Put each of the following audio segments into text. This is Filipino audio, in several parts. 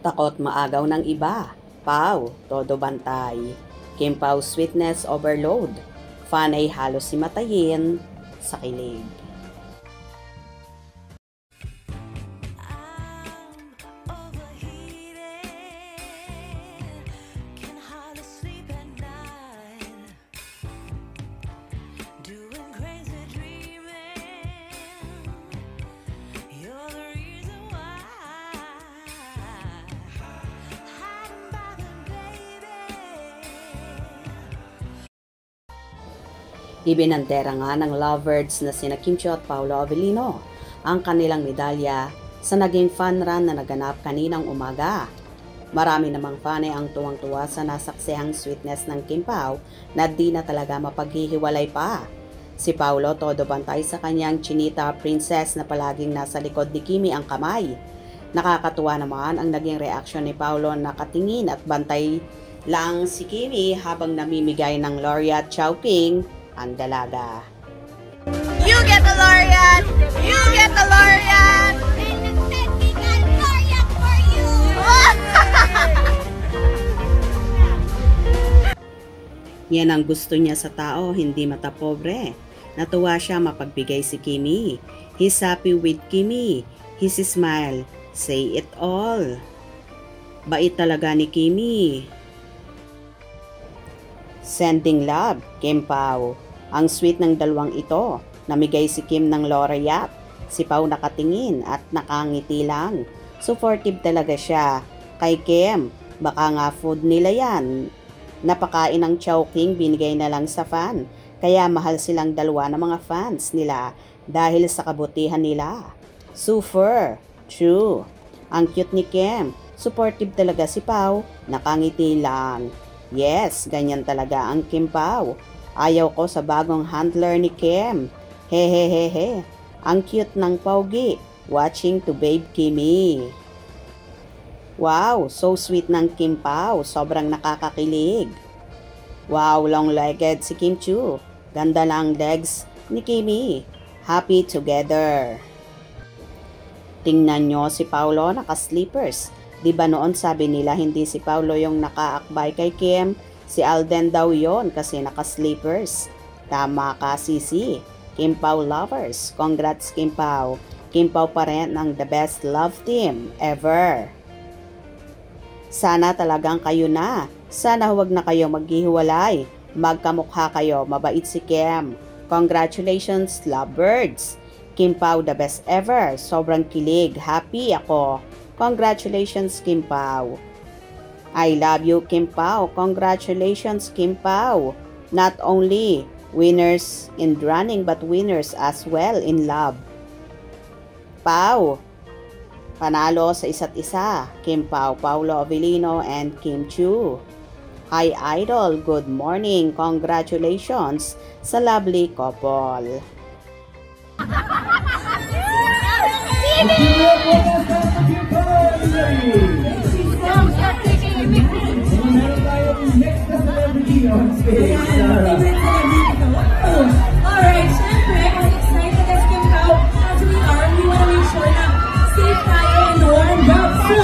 Takot maagaw ng iba. Pau, todo bantay. Kim Pao sweetness overload. Fan ay halos himatayin sa kilig. Ibinandera nga ng lovebirds na sina Kim Chiu at Paolo Avellino ang kanilang medalya sa naging fun run na naganap kaninang umaga. Marami namang fan ang tuwang-tuwa sa nasaksihang sweetness ng Kim Pao na di na talaga mapaghihiwalay pa. Si Paolo todo bantay sa kanyang chinita princess na palaging nasa likod ni Kimi ang kamay. Nakakatuwa naman ang naging reaksyon ni Paolo na nakatingin at bantay lang si Kimi habang namimigay ng laureate Chowking ang dalaga. You get the laureate! You get the laureate! And instead, we got laureate for you! Yan ang gusto niya sa tao, hindi mata pobre. Natuwa siya mapagbigay si Kimi. He's happy with Kimi. His smile, say it all. Bait talaga ni Kimi. Sending love, Kim Pao. Ang sweet ng dalawang ito. Namigay si Kim ng laureate. Si Pao nakatingin at nakangiti lang. Supportive talaga siya. Kay Kim, baka nga food nila yan. Napakain ng Chowking binigay na lang sa fan. Kaya mahal silang dalawa ng mga fans nila dahil sa kabutihan nila. Super, true. Ang cute ni Kim. Supportive talaga si Pao. Nakangiti lang. Yes, ganyan talaga ang Kim Pao. Ayaw ko sa bagong handler ni Kim. Hehehehe. Ang cute ng Paugi. Watching to Babe Kimi. Wow, so sweet ng Kim Pao. Sobrang nakakakilig. Wow, long-legged si Kim Chiu. Ganda lang legs ni Kimi. Happy together. Tingnan nyo si Paolo naka-slippers. Diba noon sabi nila hindi si Paolo yung nakaakbay kay Kim? Si Alden daw yon kasi naka-slippers. Tama ka, Sisi. Kim Pao lovers. Congrats, Kim Pao. Kim Pao pa rin ang the best love team ever. Sana talagang kayo na. Sana huwag na kayo maghihiwalay. Magkamukha kayo. Mabait si Kim. Congratulations, lovebirds. Kim Pao the best ever. Sobrang kilig. Happy ako. Congratulations, Kim Pao. I love you, Kim Pao. Congratulations, Kim Pao. Not only winners in running but winners as well in love. Pao, panalo sa isa't isa. Kim Pao, Paolo Avellino, and Kim Chiu. Hi, Idol. Good morning. Congratulations sa lovely couple. Alright, syempre, as excited as Kim Pao as we are, we want to make sure na safe tayo and warm up. So,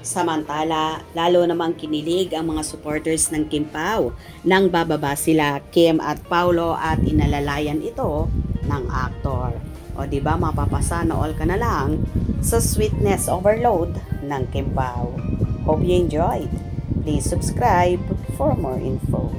Samantala, lalo namang kinilig ang mga supporters ng Kim Pao nang bababa sila Kim at Paolo at inalalayan ito ng aktor. O diba mapapasana all ka na lang sa sweetness overload ng Kim Pao. Hope you enjoyed. Please subscribe for more info.